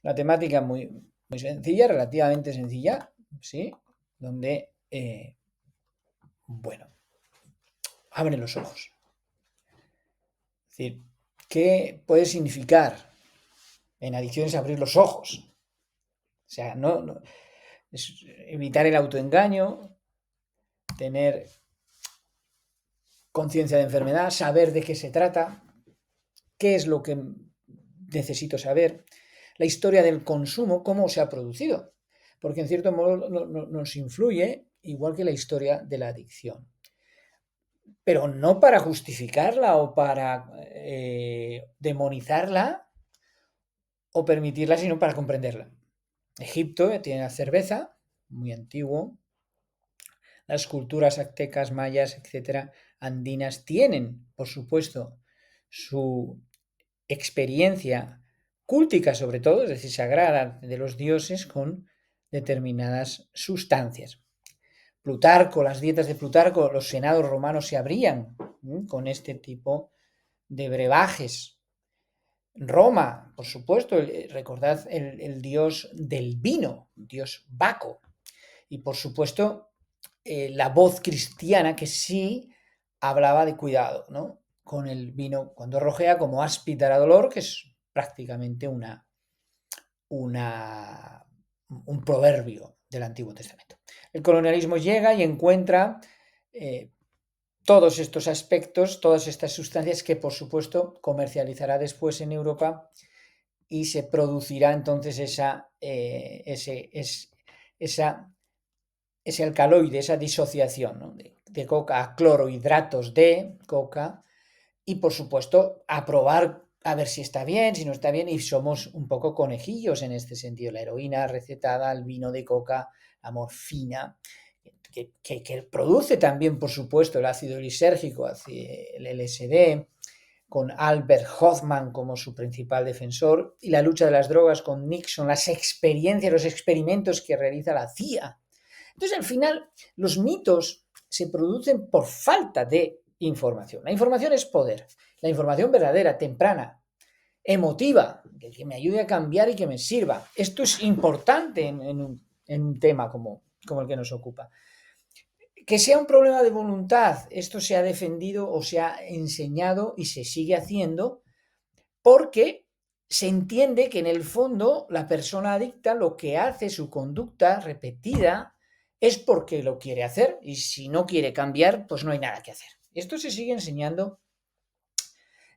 Una temática muy, muy sencilla, relativamente sencilla, ¿sí? Donde, bueno, abre los ojos. Es decir, ¿qué puede significar en adicciones abrir los ojos? O sea, es evitar el autoengaño, tener conciencia de enfermedad, saber de qué se trata, qué es lo que necesito saber, la historia del consumo, cómo se ha producido, porque en cierto modo nos influye igual que la historia de la adicción, pero no para justificarla o para demonizarla o permitirla, sino para comprenderla. Egipto tiene la cerveza, muy antiguo, las culturas aztecas, mayas, etcétera, andinas tienen, por supuesto, su experiencia cúltica sobre todo, es decir, sagrada de los dioses con determinadas sustancias. Plutarco, las dietas de Plutarco, los senados romanos se abrían con este tipo de brebajes. Roma, por supuesto, recordad el dios del vino, dios Baco. Y por supuesto, la voz cristiana que sí hablaba de cuidado, ¿no? Con el vino cuando rojea como áspid a dolor, que es prácticamente un proverbio del Antiguo Testamento. El colonialismo llega y encuentra todos estos aspectos, todas estas sustancias que por supuesto comercializará después en Europa y se producirá entonces ese alcaloide, esa disociación, ¿no? de coca a clorohidratos de coca y por supuesto a probar a ver si está bien, si no está bien, y somos un poco conejillos en este sentido. La heroína recetada, el vino de coca, la morfina, que produce también, por supuesto, el ácido lisérgico, el LSD, con Albert Hoffman como su principal defensor, y la lucha de las drogas con Nixon, las experiencias, los experimentos que realiza la CIA. Entonces, al final, los mitos se producen por falta de información. La información es poder. La información verdadera, temprana, emotiva, que me ayude a cambiar y que me sirva. Esto es importante en un tema como el que nos ocupa. Que sea un problema de voluntad, esto se ha defendido o se ha enseñado y se sigue haciendo porque se entiende que en el fondo la persona adicta lo que hace, su conducta repetida, es porque lo quiere hacer y si no quiere cambiar, pues no hay nada que hacer. Esto se sigue enseñando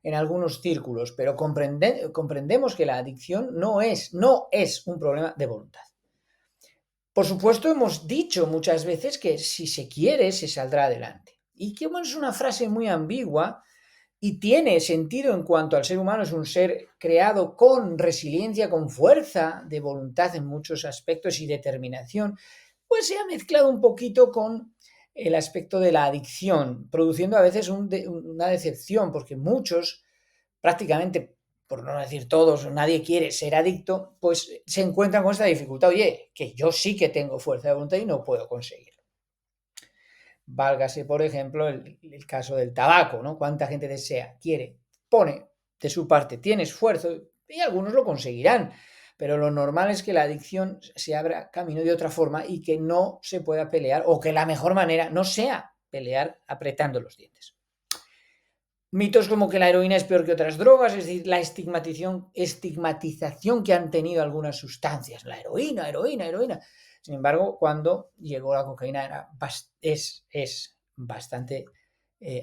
en algunos círculos, pero comprendemos que la adicción no es un problema de voluntad. Por supuesto, hemos dicho muchas veces que si se quiere, se saldrá adelante. Y que bueno, es una frase muy ambigua y tiene sentido en cuanto al ser humano es un ser creado con resiliencia, con fuerza de voluntad en muchos aspectos y determinación, pues se ha mezclado un poquito con el aspecto de la adicción, produciendo a veces una decepción, porque muchos, prácticamente por no decir todos, nadie quiere ser adicto, pues se encuentran con esta dificultad. Oye, que yo sí que tengo fuerza de voluntad y no puedo conseguirlo. Válgase, por ejemplo, el caso del tabaco, ¿no? ¿Cuánta gente desea, quiere, pone de su parte, tiene esfuerzo y algunos lo conseguirán? Pero lo normal es que la adicción se abra camino de otra forma y que no se pueda pelear o que la mejor manera no sea pelear apretando los dientes. Mitos como que la heroína es peor que otras drogas, es decir, la estigmatización que han tenido algunas sustancias. La heroína, heroína, heroína. Sin embargo, cuando llegó la cocaína es bastante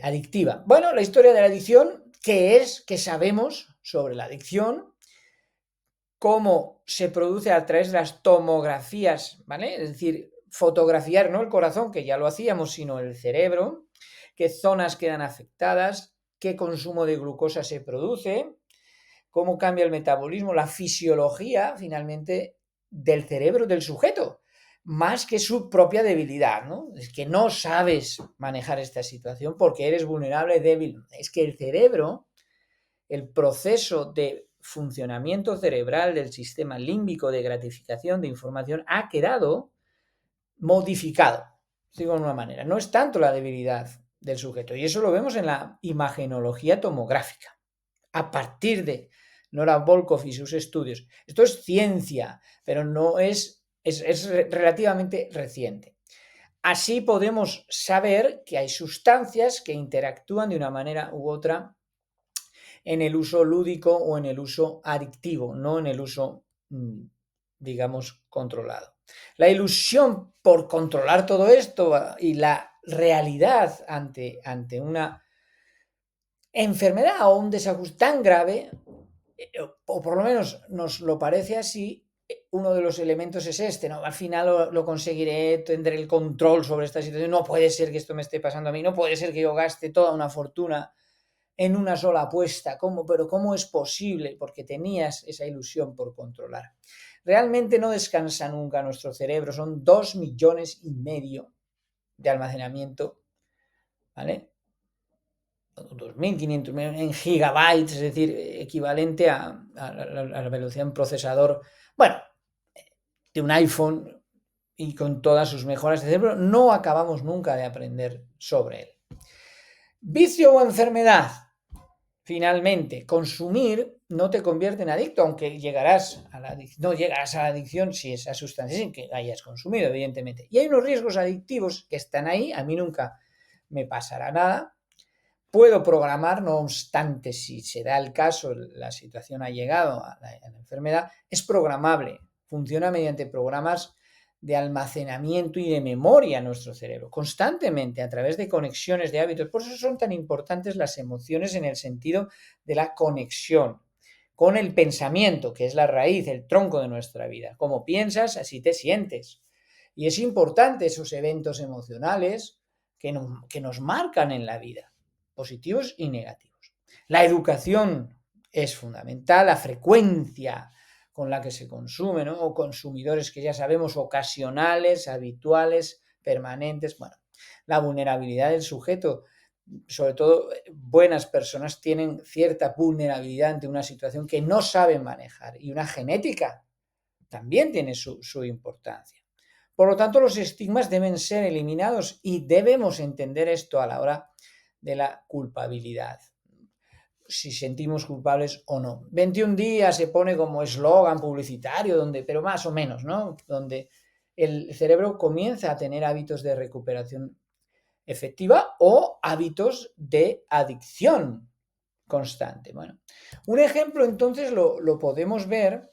adictiva. Bueno, la historia de la adicción, ¿qué sabemos sobre la adicción? Cómo se produce a través de las tomografías, ¿vale? Es decir, fotografiar no el corazón, que ya lo hacíamos, sino el cerebro, qué zonas quedan afectadas, qué consumo de glucosa se produce, cómo cambia el metabolismo, la fisiología, finalmente, del cerebro del sujeto, más que su propia debilidad, ¿no? Es que no sabes manejar esta situación porque eres vulnerable, débil. Es que el cerebro, el proceso de funcionamiento cerebral del sistema límbico de gratificación de información ha quedado modificado, digo de una manera. No es tanto la debilidad del sujeto, y eso lo vemos en la imagenología tomográfica. A partir de Nora Volkow y sus estudios. Esto es ciencia, pero no es relativamente reciente. Así podemos saber que hay sustancias que interactúan de una manera u otra en el uso lúdico o en el uso adictivo, no en el uso, digamos, controlado. La ilusión por controlar todo esto y la realidad ante una enfermedad o un desajuste tan grave, o por lo menos nos lo parece así, uno de los elementos es este, ¿no? Al final lo conseguiré, tendré el control sobre esta situación, no puede ser que esto me esté pasando a mí, no puede ser que yo gaste toda una fortuna en una sola apuesta, pero ¿cómo es posible? Porque tenías esa ilusión por controlar. Realmente no descansa nunca nuestro cerebro, son 2,5 millones de almacenamiento, ¿vale? 2.500 en gigabytes, es decir, equivalente a la velocidad de un procesador, bueno, de un iPhone, y con todas sus mejoras de cerebro, no acabamos nunca de aprender sobre él. Vicio o enfermedad. Finalmente, consumir no te convierte en adicto, aunque no llegarás a la adicción si esa sustancia sin que hayas consumido, evidentemente. Y hay unos riesgos adictivos que están ahí, a mí nunca me pasará nada. Puedo programar, no obstante, si se da el caso, la situación ha llegado a la enfermedad, es programable, funciona mediante programas de almacenamiento y de memoria en nuestro cerebro, constantemente a través de conexiones de hábitos. Por eso son tan importantes las emociones en el sentido de la conexión con el pensamiento, que es la raíz, el tronco de nuestra vida. Como piensas, así te sientes. Y es importante esos eventos emocionales que nos marcan en la vida, positivos y negativos. La educación es fundamental, la frecuencia con la que se consume, ¿no? O consumidores que ya sabemos, ocasionales, habituales, permanentes. Bueno, la vulnerabilidad del sujeto, sobre todo buenas personas tienen cierta vulnerabilidad ante una situación que no saben manejar, y una genética también tiene su importancia. Por lo tanto, los estigmas deben ser eliminados y debemos entender esto a la hora de la culpabilidad, si sentimos culpables o no. 21 días se pone como eslogan publicitario, pero más o menos, ¿no? Donde el cerebro comienza a tener hábitos de recuperación efectiva o hábitos de adicción constante. Bueno, un ejemplo entonces lo podemos ver,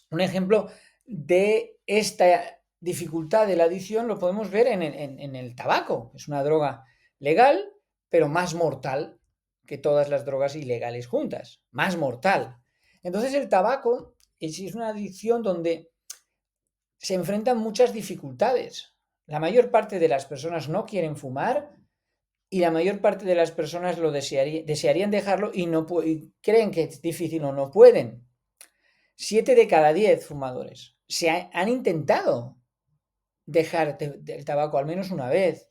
un ejemplo de esta dificultad de la adicción lo podemos ver en el tabaco. Es una droga legal, pero más mortal que todas las drogas ilegales juntas, más mortal. Entonces el tabaco es una adicción donde se enfrentan muchas dificultades. La mayor parte de las personas no quieren fumar y la mayor parte de las personas lo desearían dejarlo y creen que es difícil o no pueden. 7 de cada 10 fumadores han intentado dejar el tabaco al menos una vez.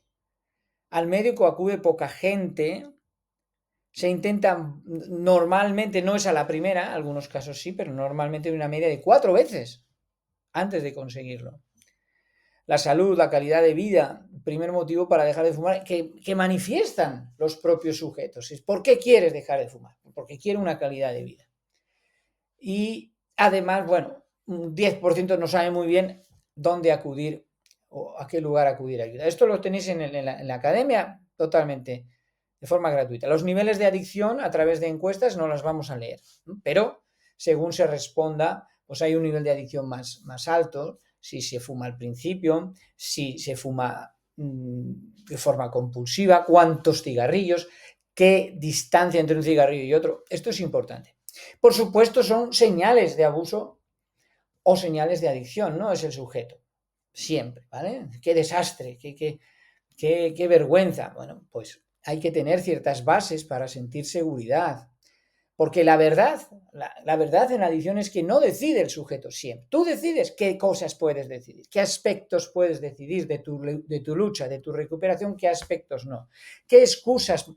Al médico acude poca gente. Se intenta, normalmente no es a la primera, algunos casos sí, pero normalmente hay una media de 4 veces antes de conseguirlo. La salud, la calidad de vida, primer motivo para dejar de fumar, que manifiestan los propios sujetos. Es ¿por qué quieres dejar de fumar? Porque quiero una calidad de vida. Y además, bueno, un 10% no sabe muy bien dónde acudir o a qué lugar acudir a ayuda. Esto lo tenéis en la academia totalmente de forma gratuita. Los niveles de adicción a través de encuestas no las vamos a leer, pero según se responda, pues hay un nivel de adicción más alto, si se fuma al principio, si se fuma de forma compulsiva, cuántos cigarrillos, qué distancia entre un cigarrillo y otro. Esto es importante. Por supuesto, son señales de abuso o señales de adicción, no es el sujeto. Siempre, ¿vale? Qué desastre, qué vergüenza. Bueno, pues hay que tener ciertas bases para sentir seguridad. Porque la verdad en la adicción es que no decide el sujeto siempre. Tú decides qué cosas puedes decidir, qué aspectos puedes decidir de tu lucha, de tu recuperación, qué aspectos no. ¿Qué excusas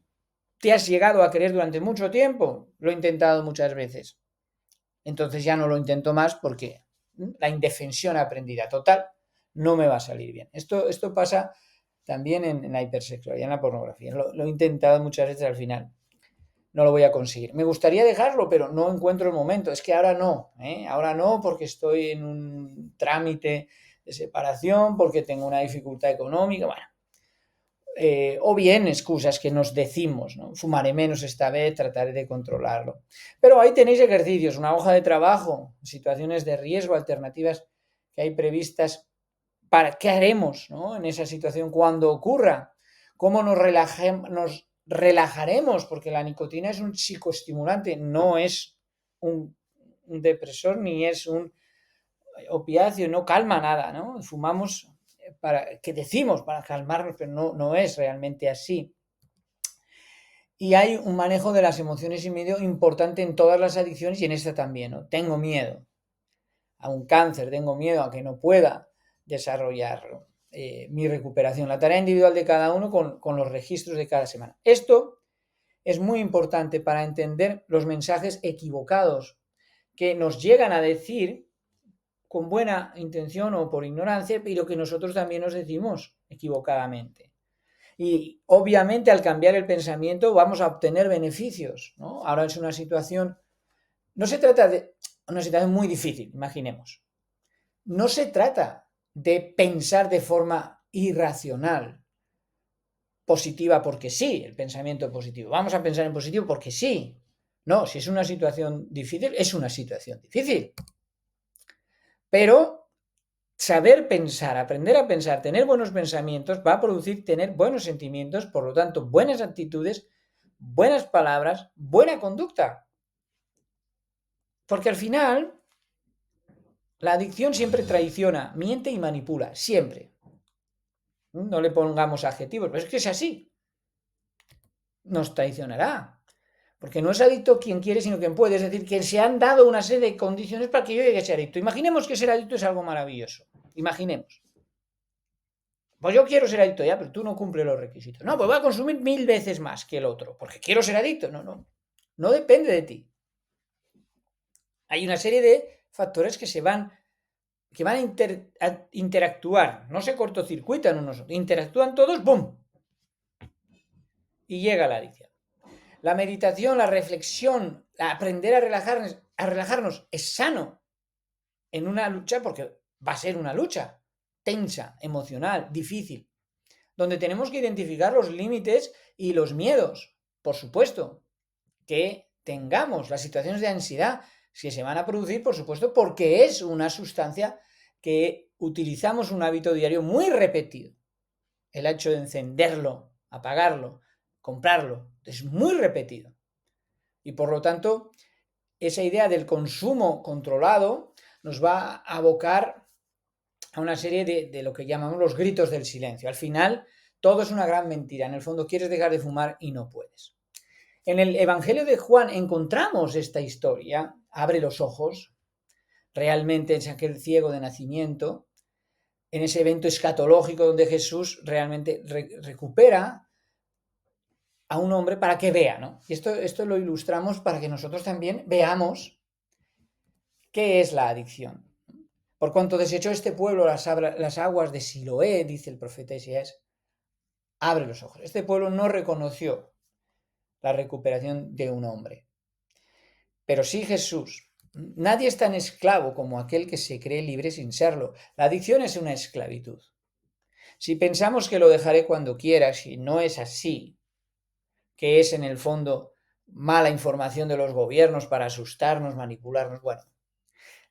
te has llegado a creer durante mucho tiempo? Lo he intentado muchas veces. Entonces ya no lo intento más porque la indefensión aprendida total no me va a salir bien. Esto pasa también en la hipersexualidad, en la pornografía. Lo he intentado muchas veces, al final no lo voy a conseguir. Me gustaría dejarlo, pero no encuentro el momento. Es que ahora no, ¿eh? Ahora no, porque estoy en un trámite de separación, porque tengo una dificultad económica, bueno. O bien excusas que nos decimos, ¿no? Fumaré menos esta vez, trataré de controlarlo. Pero ahí tenéis ejercicios, una hoja de trabajo, situaciones de riesgo, alternativas que hay previstas para qué haremos, ¿no? En esa situación cuando ocurra, cómo nos relajaremos, porque la nicotina es un psicoestimulante, no es un depresor ni es un opiáceo, no calma nada, ¿no? Fumamos que decimos para calmarnos, pero no es realmente así. Y hay un manejo de las emociones y medio importante en todas las adicciones y en esta también, ¿no? Tengo miedo a un cáncer, tengo miedo a que no pueda desarrollarlo. Mi recuperación, la tarea individual de cada uno con los registros de cada semana. Esto es muy importante para entender los mensajes equivocados que nos llegan a decir con buena intención o por ignorancia, pero que nosotros también nos decimos equivocadamente. Y obviamente al cambiar el pensamiento vamos a obtener beneficios, ¿no? Ahora es una situación, no se trata de una situación muy difícil, imaginemos. No se trata de pensar de forma irracional, positiva porque sí, el pensamiento positivo. Vamos a pensar en positivo porque sí. No, si es una situación difícil, es una situación difícil. Pero saber pensar, aprender a pensar, tener buenos pensamientos va a producir tener buenos sentimientos, por lo tanto, buenas actitudes, buenas palabras, buena conducta. Porque al final, la adicción siempre traiciona, miente y manipula, siempre. No le pongamos adjetivos, pero es que es así. Nos traicionará. Porque no es adicto quien quiere, sino quien puede. Es decir, que se han dado una serie de condiciones para que yo llegue a ser adicto. Imaginemos que ser adicto es algo maravilloso. Imaginemos. Pues yo quiero ser adicto ya, pero tú no cumples los requisitos. No, pues voy a consumir 1000 veces más que el otro, porque quiero ser adicto. No. No depende de ti. Hay una serie de factores que van a interactuar. No se cortocircuitan unos, interactúan todos, ¡boom! Y llega la adicción. La meditación, la reflexión, aprender a relajarnos es sano en una lucha, porque va a ser una lucha tensa, emocional, difícil, donde tenemos que identificar los límites y los miedos, por supuesto, que tengamos las situaciones de ansiedad, si se van a producir, por supuesto, porque es una sustancia que utilizamos un hábito diario muy repetido. El hecho de encenderlo, apagarlo, comprarlo, es muy repetido. Y por lo tanto, esa idea del consumo controlado nos va a abocar a una serie de lo que llamamos los gritos del silencio. Al final, todo es una gran mentira. En el fondo, quieres dejar de fumar y no puedes. En el Evangelio de Juan encontramos esta historia. Abre los ojos. Realmente es aquel ciego de nacimiento. En ese evento escatológico donde Jesús realmente recupera a un hombre para que vea, ¿no? Y esto lo ilustramos para que nosotros también veamos qué es la adicción. Por cuanto desechó este pueblo las aguas de Siloé, dice el profeta Isaías, abre los ojos. Este pueblo no reconoció la recuperación de un hombre. Pero sí Jesús. Nadie es tan esclavo como aquel que se cree libre sin serlo. La adicción es una esclavitud. Si pensamos que lo dejaré cuando quiera, si no es así, que es en el fondo mala información de los gobiernos para asustarnos, manipularnos, bueno,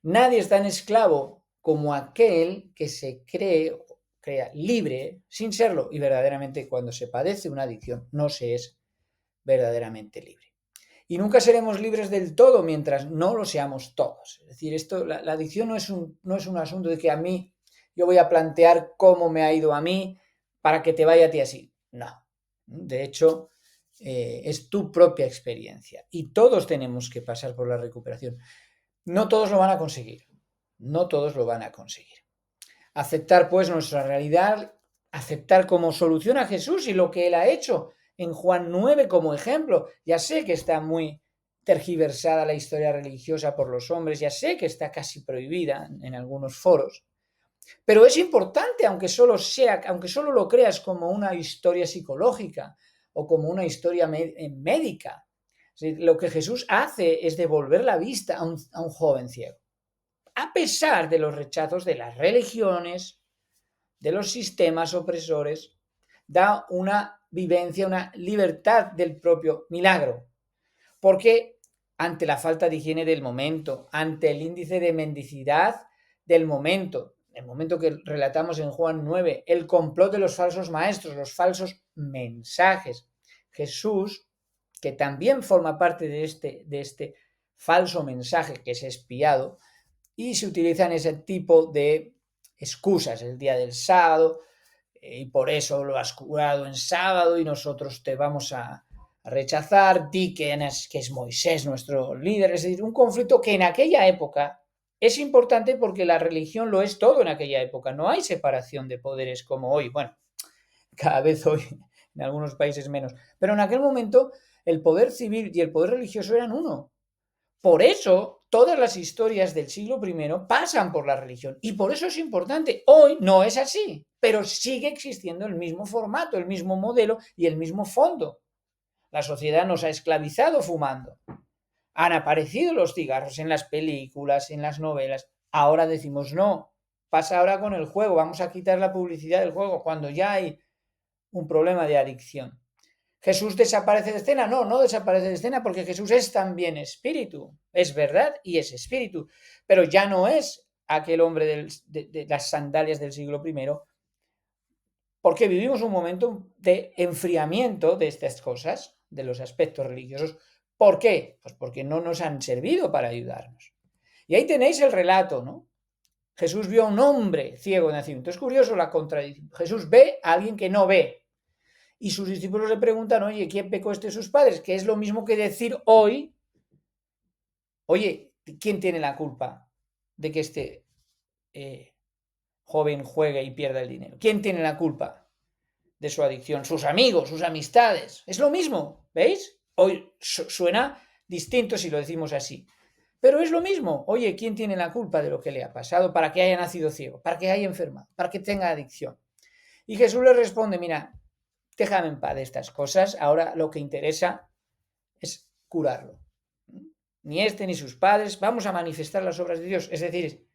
nadie es tan esclavo como aquel que se crea libre sin serlo, y verdaderamente cuando se padece una adicción no se es verdaderamente libre. Y nunca seremos libres del todo mientras no lo seamos todos. Es decir, la adicción no es un asunto de que a mí yo voy a plantear cómo me ha ido a mí para que te vaya a ti así. No. De hecho, es tu propia experiencia. Y todos tenemos que pasar por la recuperación. No todos lo van a conseguir. No todos lo van a conseguir. Aceptar pues nuestra realidad, aceptar como solución a Jesús y lo que Él ha hecho en Juan 9 como ejemplo. Ya sé que está muy tergiversada la historia religiosa por los hombres, ya sé que está casi prohibida en algunos foros, pero es importante, aunque solo lo creas como una historia psicológica o como una historia médica. Lo que Jesús hace es devolver la vista a un joven ciego, a pesar de los rechazos de las religiones, de los sistemas opresores, da una vivencia, una libertad del propio milagro. Porque ante la falta de higiene del momento, ante el índice de mendicidad del momento, el momento que relatamos en Juan 9, el complot de los falsos maestros, los falsos mensajes, Jesús, que también forma parte de este falso mensaje que es espiado, y se utilizan ese tipo de excusas, el día del sábado, y por eso lo has curado en sábado y nosotros te vamos a rechazar, di que es Moisés nuestro líder, es decir, un conflicto que en aquella época es importante porque la religión lo es todo en aquella época, no hay separación de poderes como hoy, bueno, cada vez hoy en algunos países menos, pero en aquel momento el poder civil y el poder religioso eran uno. Por eso todas las historias del siglo I pasan por la religión y por eso es importante. Hoy no es así, pero sigue existiendo el mismo formato, el mismo modelo y el mismo fondo. La sociedad nos ha esclavizado fumando. Han aparecido los cigarros en las películas, en las novelas. Ahora decimos no, pasa ahora con el juego, vamos a quitar la publicidad del juego cuando ya hay un problema de adicción. ¿Jesús desaparece de escena? No, no desaparece de escena porque Jesús es también espíritu, es verdad y es espíritu, pero ya no es aquel hombre de las sandalias del siglo I, porque vivimos un momento de enfriamiento de estas cosas, de los aspectos religiosos. ¿Por qué? Pues porque no nos han servido para ayudarnos. Y ahí tenéis el relato, ¿no? Jesús vio a un hombre ciego de nacimiento. Es curioso la contradicción. Jesús ve a alguien que no ve. Y sus discípulos le preguntan, oye, ¿quién pecó de sus padres? Que es lo mismo que decir hoy, oye, ¿quién tiene la culpa de que este joven juegue y pierda el dinero? ¿Quién tiene la culpa de su adicción? Sus amigos, sus amistades. Es lo mismo, ¿veis? Hoy suena distinto si lo decimos así. Pero es lo mismo. Oye, ¿quién tiene la culpa de lo que le ha pasado para que haya nacido ciego, para que haya enfermado, para que tenga adicción? Y Jesús le responde, mira, déjame en paz de estas cosas, ahora lo que interesa es curarlo. Ni este ni sus padres, vamos a manifestar las obras de Dios. Es decir,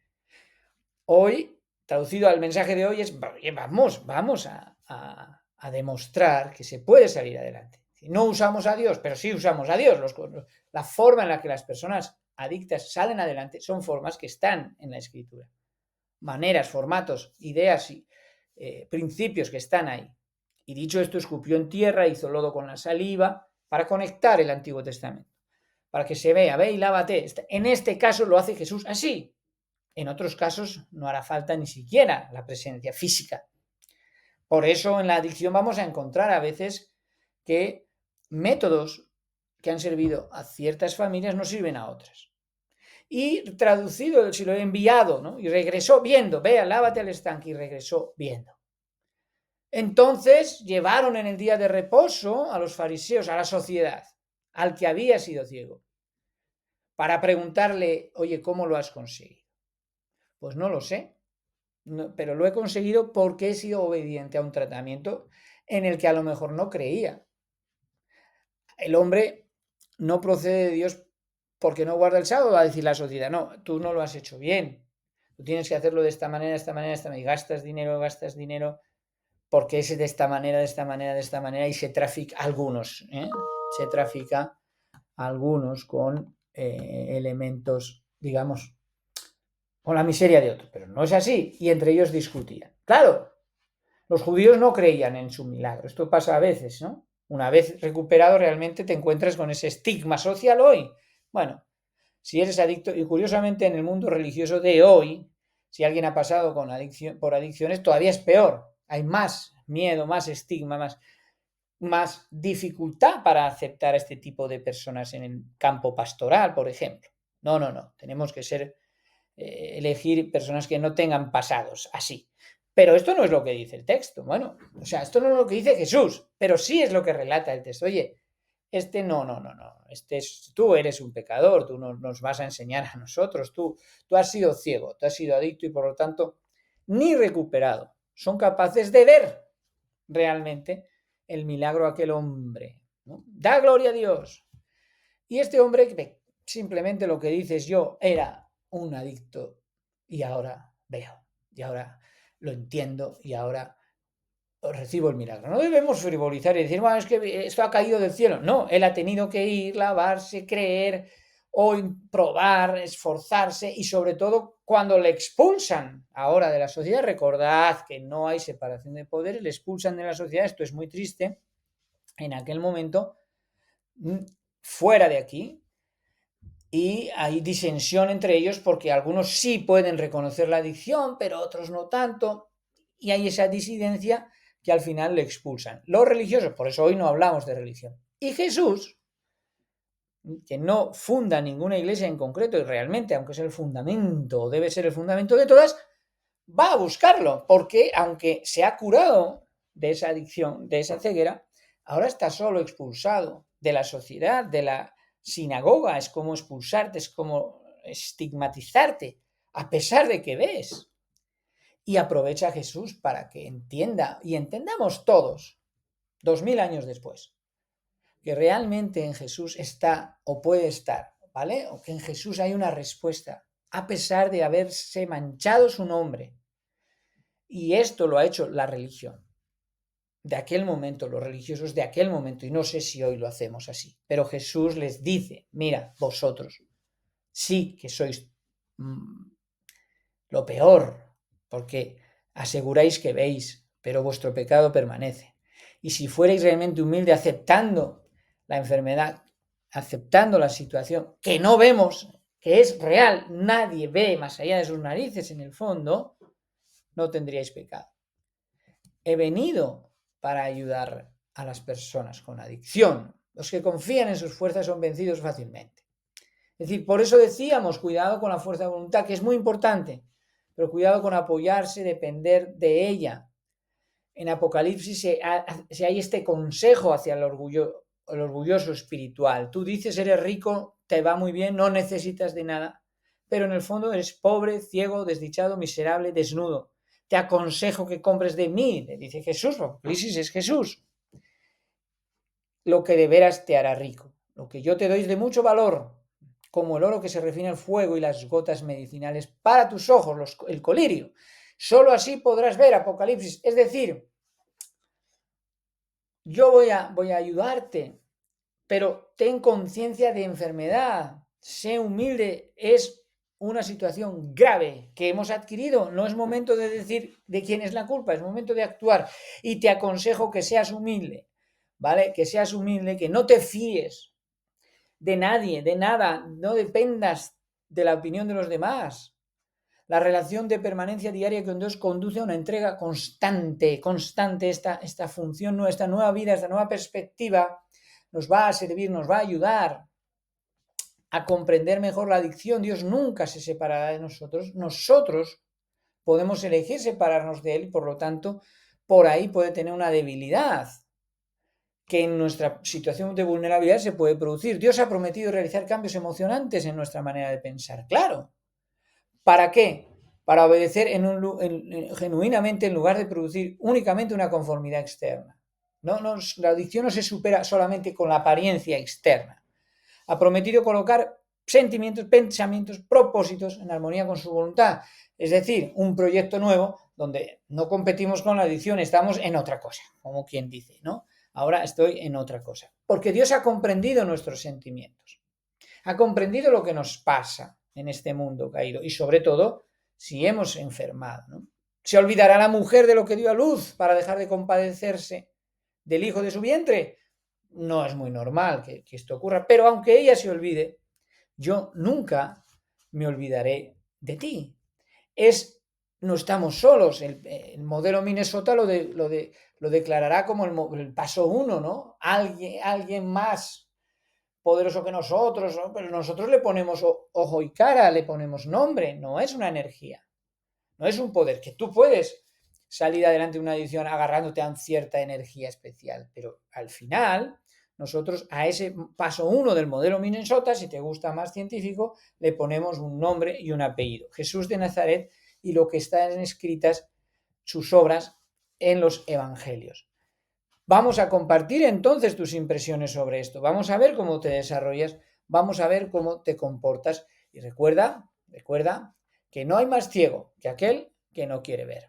hoy, traducido al mensaje de hoy, es vamos a demostrar que se puede salir adelante. No usamos a Dios, pero sí usamos a Dios. La forma en la que las personas adictas salen adelante son formas que están en la Escritura. Maneras, formatos, ideas y principios que están ahí. Y dicho esto, escupió en tierra, hizo lodo con la saliva para conectar el Antiguo Testamento, para que se vea, ve y lávate. En este caso lo hace Jesús así. En otros casos no hará falta ni siquiera la presencia física. Por eso en la adicción vamos a encontrar a veces que métodos que han servido a ciertas familias no sirven a otras. Y traducido, si lo he enviado, ¿no? Y regresó viendo, vea, lávate al estanque, y regresó viendo. Entonces llevaron en el día de reposo a los fariseos, a la sociedad, al que había sido ciego, para preguntarle, oye, ¿cómo lo has conseguido? Pues no lo sé, pero lo he conseguido porque he sido obediente a un tratamiento en el que a lo mejor no creía. El hombre no procede de Dios porque no guarda el sábado, va a decir la sociedad, no, tú no lo has hecho bien, tú tienes que hacerlo de esta manera, de esta manera, de esta manera, y gastas dinero, porque es de esta manera, de esta manera, de esta manera, y se trafica se trafica algunos con elementos, digamos, con la miseria de otros, pero no es así, y entre ellos discutían. Claro, los judíos no creían en su milagro, esto pasa a veces, ¿no? Una vez recuperado realmente te encuentras con ese estigma social hoy. Bueno, si eres adicto, y curiosamente en el mundo religioso de hoy, si alguien ha pasado por adicciones, todavía es peor. Hay más miedo, más estigma, más dificultad para aceptar a este tipo de personas en el campo pastoral, por ejemplo. No. Tenemos que elegir personas que no tengan pasados así. Pero esto no es lo que dice el texto. Bueno, o sea, esto no es lo que dice Jesús, pero sí es lo que relata el texto. Oye, no. Tú eres un pecador, tú no nos vas a enseñar a nosotros, tú has sido ciego, tú has sido adicto y por lo tanto ni recuperado. Son capaces de ver realmente el milagro a aquel hombre, ¿no? Da gloria a Dios. Y este hombre simplemente lo que dice es: yo era un adicto y ahora veo, y ahora lo entiendo, y ahora recibo el milagro. No debemos frivolizar y decir: bueno, es que esto ha caído del cielo. No, él ha tenido que ir, lavarse, creer o probar, esforzarse, y sobre todo cuando le expulsan ahora de la sociedad. Recordad que no hay separación de poderes, le expulsan de la sociedad, esto es muy triste. En aquel momento, fuera de aquí, y hay disensión entre ellos porque algunos sí pueden reconocer la adicción, pero otros no tanto, y hay esa disidencia que al final le expulsan. Los religiosos, por eso hoy no hablamos de religión. Y Jesús, que no funda ninguna iglesia en concreto, y realmente, aunque es el fundamento, debe ser el fundamento de todas, va a buscarlo, porque aunque se ha curado de esa adicción, de esa ceguera, ahora está solo, expulsado de la sociedad, de la sinagoga. Es como expulsarte, es como estigmatizarte, a pesar de que ves. Y aprovecha a Jesús para que entienda, y entendamos todos, 2000 años después, que realmente en Jesús está o puede estar, ¿vale? O que en Jesús hay una respuesta, a pesar de haberse manchado su nombre. Y esto lo ha hecho la religión de aquel momento, los religiosos de aquel momento, y no sé si hoy lo hacemos así, pero Jesús les dice: mira, vosotros sí que sois lo peor, porque aseguráis que veis, pero vuestro pecado permanece. Y si fuerais realmente humilde, aceptando la enfermedad, aceptando la situación que no vemos, que es real, nadie ve más allá de sus narices en el fondo, no tendríais pecado. He venido para ayudar a las personas con adicción. Los que confían en sus fuerzas son vencidos fácilmente. Es decir, por eso decíamos, cuidado con la fuerza de voluntad, que es muy importante, pero cuidado con apoyarse, depender de ella. En Apocalipsis hay este consejo hacia el orgulloso espiritual. Tú dices: eres rico, te va muy bien, no necesitas de nada, pero en el fondo eres pobre, ciego, desdichado, miserable, desnudo. Te aconsejo que compres de mí, le dice Jesús. Apocalipsis es Jesús. Lo que de veras te hará rico. Lo que yo te doy es de mucho valor, como el oro que se refina al fuego y las gotas medicinales para tus ojos, el colirio. Solo así podrás ver, Apocalipsis. Es decir, yo voy a ayudarte, pero ten conciencia de enfermedad. Sé humilde. Es una situación grave que hemos adquirido. No es momento de decir de quién es la culpa, es momento de actuar. Y te aconsejo que seas humilde, ¿vale? Que seas humilde, que no te fíes de nadie, de nada, no dependas de la opinión de los demás. La relación de permanencia diaria con Dios conduce a una entrega constante. Esta función, esta nueva vida, esta nueva perspectiva nos va a servir, nos va a ayudar a comprender mejor la adicción. Dios nunca se separará de nosotros. Nosotros podemos elegir separarnos de Él, y por lo tanto, por ahí puede tener una debilidad que en nuestra situación de vulnerabilidad se puede producir. Dios ha prometido realizar cambios emocionantes en nuestra manera de pensar. Claro. ¿Para qué? Para obedecer genuinamente, en lugar de producir únicamente una conformidad externa. La adicción no se supera solamente con la apariencia externa. Ha prometido colocar sentimientos, pensamientos, propósitos en armonía con su voluntad. Es decir, un proyecto nuevo donde no competimos con la adicción, estamos en otra cosa, como quien dice, ¿no? Ahora estoy en otra cosa. Porque Dios ha comprendido nuestros sentimientos. Ha comprendido lo que nos pasa en este mundo caído, y sobre todo si hemos enfermado, ¿no? ¿Se olvidará la mujer de lo que dio a luz para dejar de compadecerse del hijo de su vientre? No es muy normal que esto ocurra, pero aunque ella se olvide, yo nunca me olvidaré de ti. No estamos solos. El modelo Minnesota lo declarará como el paso 1, ¿no? Alguien más poderoso que nosotros, ¿no? Pero nosotros le ponemos ojo y cara, le ponemos nombre. No es una energía, no es un poder, que tú puedes salir adelante de una adicción agarrándote a cierta energía especial, pero al final nosotros a ese paso 1 del modelo Minnesota, si te gusta más científico, le ponemos un nombre y un apellido: Jesús de Nazaret, y lo que están escritas sus obras en los evangelios. Vamos a compartir entonces tus impresiones sobre esto. Vamos a ver cómo te desarrollas vamos a ver cómo te comportas. Y recuerda que no hay más ciego que aquel que no quiere ver.